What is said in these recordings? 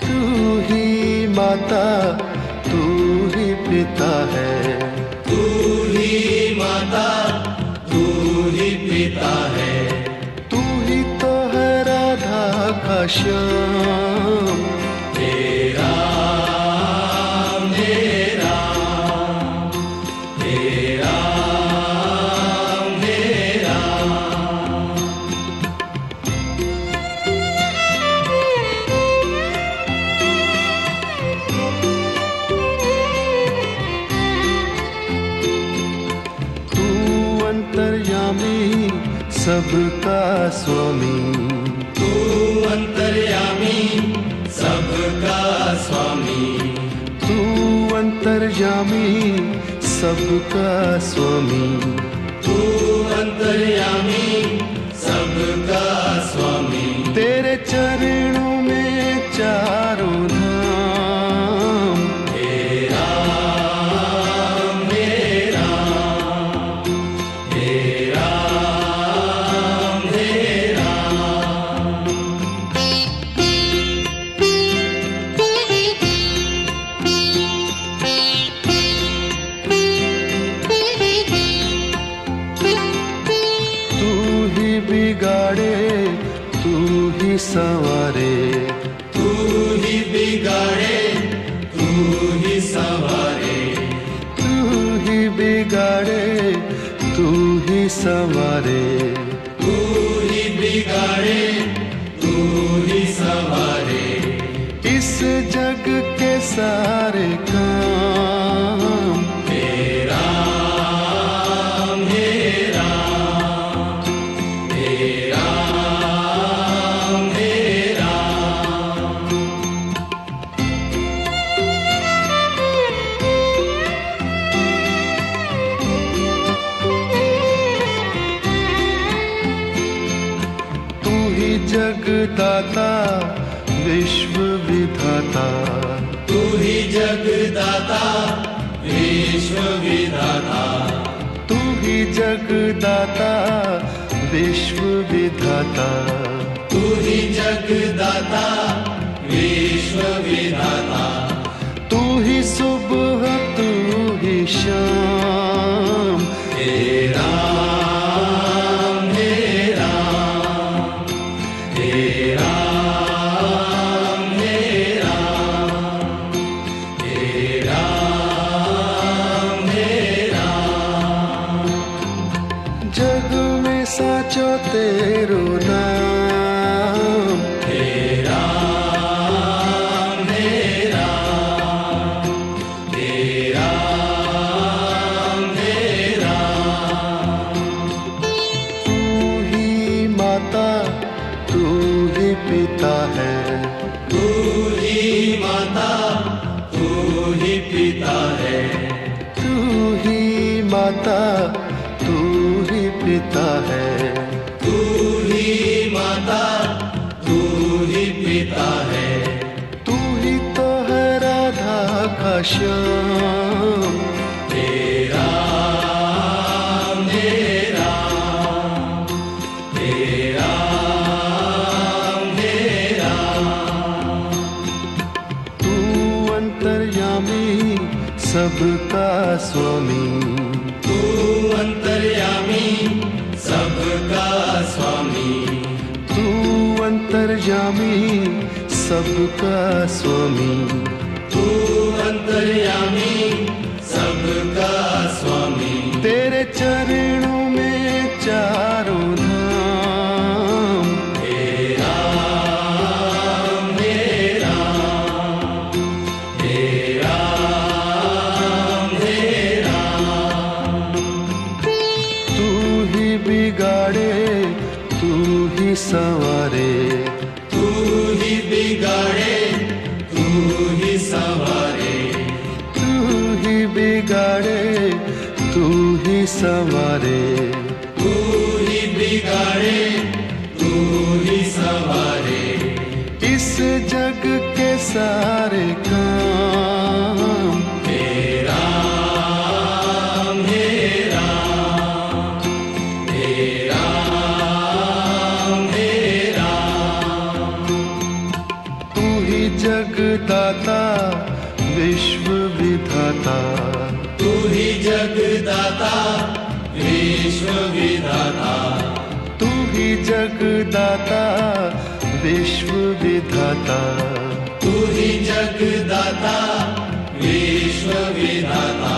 तू ही माता, तू ही पिता है। तू ही माता, तू ही पिता है। तू ही तो है राधा का श्याम। तेरा मेरा, तेरा मेरा। तू अंतर्यामी सबका स्वामी। तू अंतर्यामी सबका स्वामी। तू अंतर्यामी सबका स्वामी। तू अंतर्यामी सबका स्वामी। तेरे चरणों में चारों धाम। तेरा मेरा, तेरा मेरा। तू ही बिगाड़े, तू ही संवारे। तू ही बिगाड़े, तू ही संवारे। तू ही बिगाड़े, तू ही संवारे। तू ही बिगाड़े, तू ही संवारे। इस जग के सारे काम। तेरा मेरा, तेरा मेरा। तू ही जगदाता विश्व विधाता। तू ही जगदाता विश्व विधाता। तू ही जगदाता विश्व विधाता। तू ही जगदाता विश्व विधाता। तू ही सुबह, तू ही शाम। तेरा मेरा, तेरा मेरा, तेरा मेरा। जग में साचो तेरो नाम। तेरा मेरा, तेरा मेरा। तू ही माता, तू ही पिता है। तू ही माता, तू ही पिता है। तू ही माता, तू ही पिता है। तू ही माता, तू ही पिता है। तू ही तो है राधा का श्याम। तेरा मेरा, तेरा मेरा। तू अंतर्यामी सबका स्वामी। तू अंतर्यामी सबका स्वामी। तू अंतर्यामी सबका स्वामी। तू अंतर्यामी सबका स्वामी। तेरे चरणों में चारों धाम। तेरा मेरा, तेरा मेरा। तू ही बिगाड़े, तू ही संवारे। तू ही बिगाड़े, तू ही संवारे। तू ही बिगाड़े, तू ही संवारे। तू ही बिगाड़े, तू ही संवारे। इस जग के सारे काम। तेरा मेरा, तेरा मेरा। ही जगदाता विश्व विधाता, तू ही जगदाता विश्व विधाता, तू ही जगदाता विश्व विधाता, तू ही जगदाता विश्व विधाता,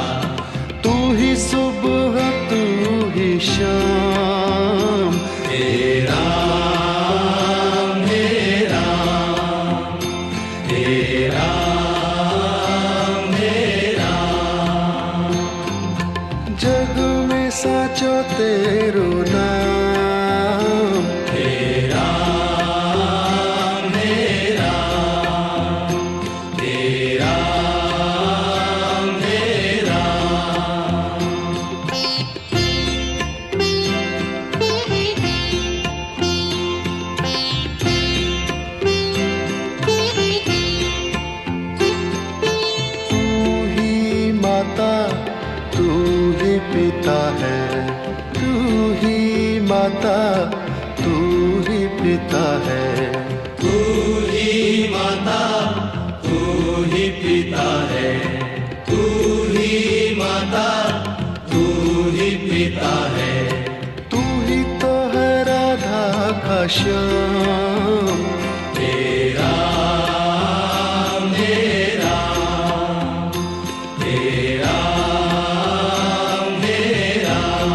तू ही सुबह तू ही शाम, हे राम हे राम हे राम हे राम। जग में साचो तेरो नाम, हे राम हे राम हे राम हे राम। तू ही माता तू ही पिता है, तू ही माता तू ही पिता है, तू ही माता तू ही पिता है, तू ही माता तू ही पिता है, तू ही तो है राधा का श्याम, हे राम हे राम हे राम हे राम।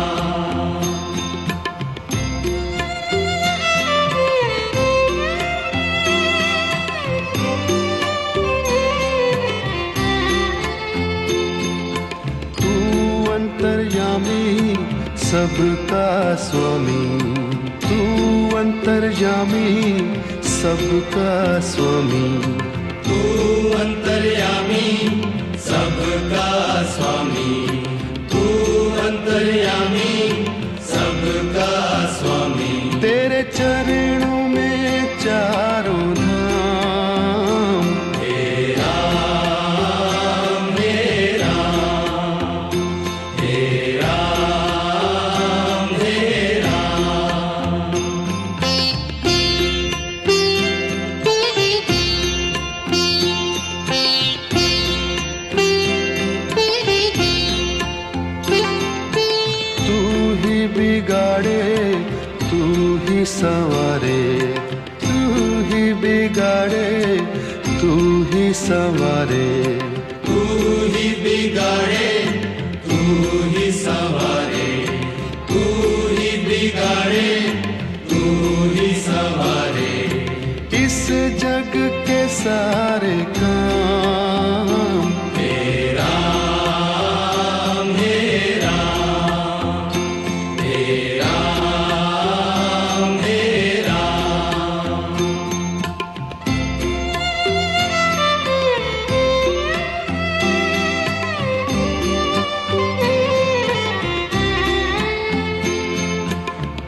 तू अंतर्यामी सबका स्वामी, तू अंतर्यामी सबका स्वामी, तू अंतर्यामी सबका स्वामी, तू अंतर्यामी सबका स्वामी। तेरे चरणों में चारों धाम, हे राम हे राम हे राम हे राम। तू ही बिगाड़े तू ही संवारे, तू ही बिगाड़े तू ही संवारे, तू ही बिगाड़े तू ही संवारे, तू ही बिगाड़े तू ही संवारे। इस जग के सारे काम, हे राम हे राम हे राम हे राम।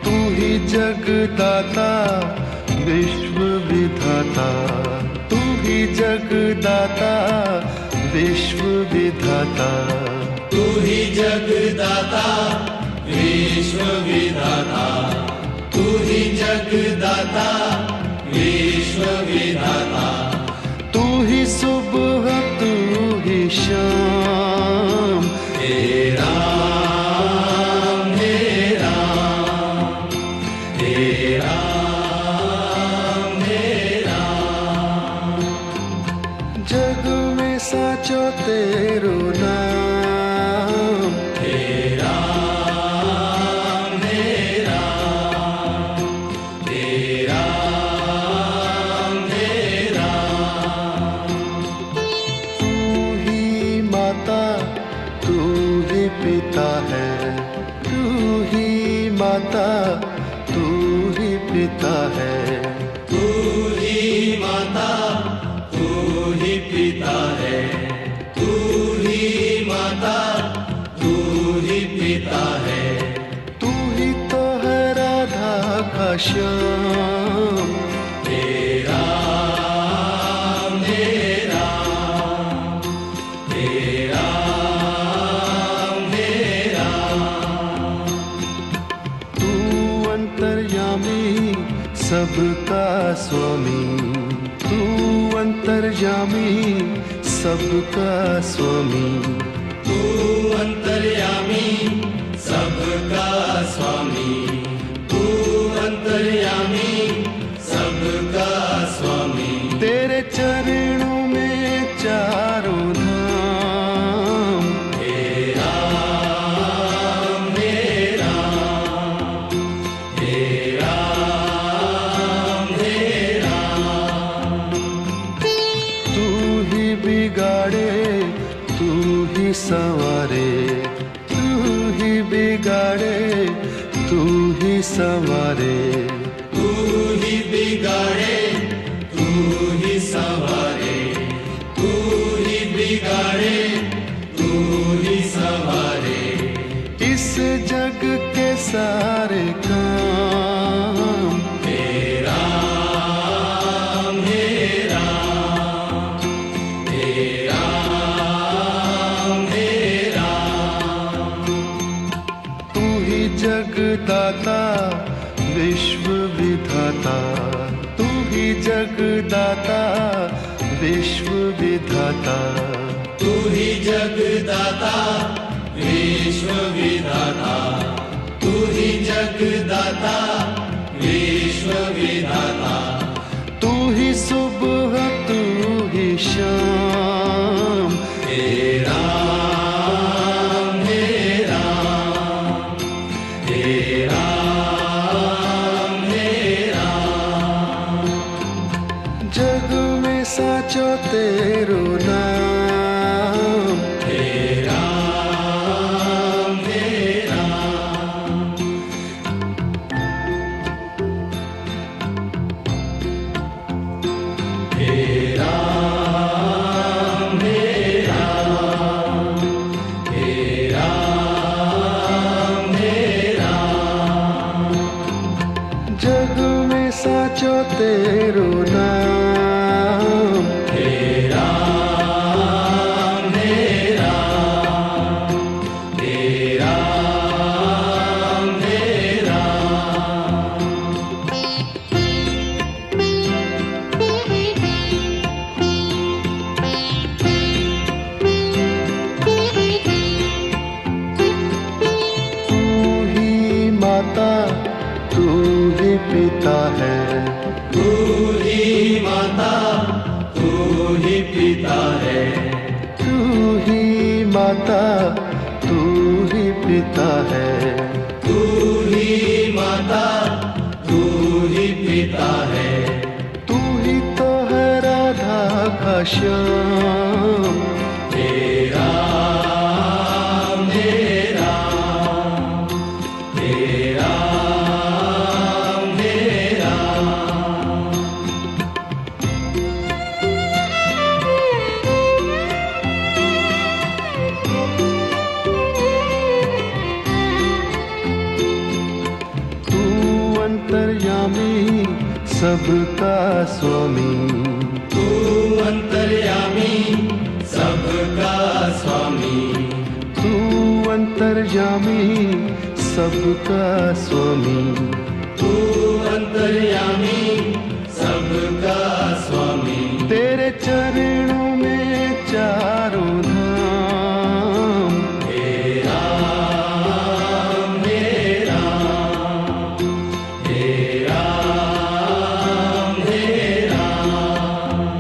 तू ही जगदाता विश्व विधाता, तू ही जगदाता विश्व विधाता, तू ही जगदाता विश्व विधाता, तू ही जगदाता विश्व विधाता, तू ही सुबह तू ही शाम, हे राम हे राम हे राम हे राम। जग में साचो तेरो नाम, हे राम हे राम हे राम हे राम। तू ही माता तू ही पिता है, तू ही माता तू ही पिता है, तू ही माता तू ही पिता है, तू ही माता तू ही पिता है, तू ही तो है राधा का श्याम, हे राम हे राम हे राम हे राम। तू अंतर्यामी सबका स्वामी, तू अंतर्यामी सबका स्वामी, तू अंतर्यामी सबका स्वामी, तू अंतर्यामी सबका स्वामी। तेरे चरणों में चारों धाम, हे राम हे राम, हे राम हे राम। तू ही बिगाड़े तू ही संवारे, तू ही बिगाड़े तू ही संवारे, तू ही बिगाड़े तू ही संवारे, तू ही बिगाड़े तू ही संवारे। इस जग के सारे काम, हे राम हे राम, हे राम हे राम। तू ही जगदाता विश्व विधाता, तू ही जगदाता विश्व विधाता, तू ही जगदाता विश्व विधाता, तू ही जगदाता विश्व विधाता। तू ही सुबह तू ही शाम, हे राम हे राम, हे राम हे राम। जग में साचो तेरो नाम, हे राम हे राम। हे राम हे राम, हे राम हे राम। जग में साचो तेरो नाम, हे राम हे राम, हे राम हे राम। तू ही माता तू ही पिता है, तू ही माता तू ही पिता है, तू ही माता तू ही पिता है, तू ही माता तू ही पिता है। तू ही तो है राधा का श्याम, हे राम हे राम, हे राम हे राम। तू अंतर्यामी सबका स्वामी, तू अंतर्यामी सबका स्वामी, तू अंतर्यामी सबका स्वामी। तू अंतर्यामी सबका स्वामी। तेरे चरणों में चारों धाम, हे राम हे राम, हे राम हे राम।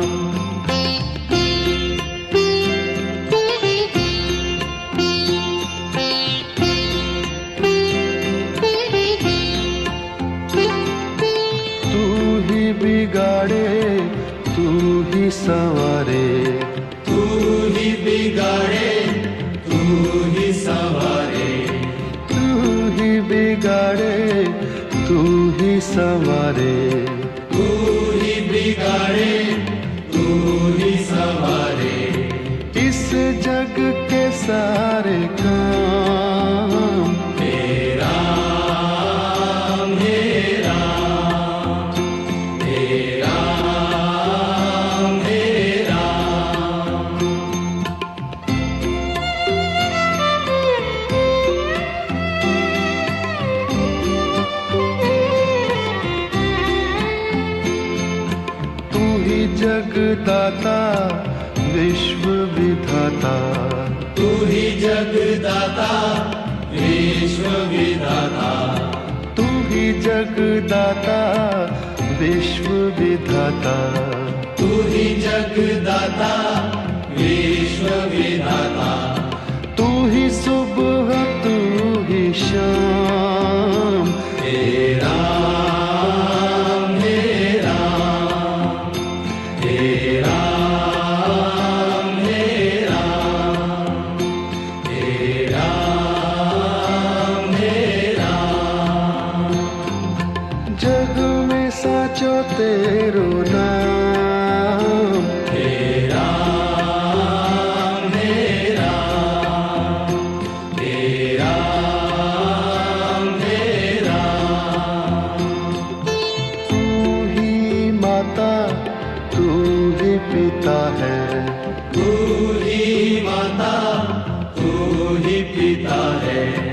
तू ही बिगाड़े तू ही संवारे, तू ही बिगाड़े तू ही संवारे, तू ही बिगाड़े तू ही संवारे। तू ही बिगाड़े तू ही संवारे। इस जग के सारे काम, हे राम हे राम, हे राम हे राम। जगदाता विश्व विधाता, तू ही जगदाता विश्व विधाता, तू ही जगदाता विश्व विधाता, तू ही जगदाता विश्व विधाता, तू ही सुबह तू ही शाम, हे राम हे राम, हे राम हे राम, हे राम हे राम। जग में साचो तेरो नाम, हे राम हे राम, हे राम हे राम। तू ही माता तू ही पिता है, तू ही माता तू ही पिता है,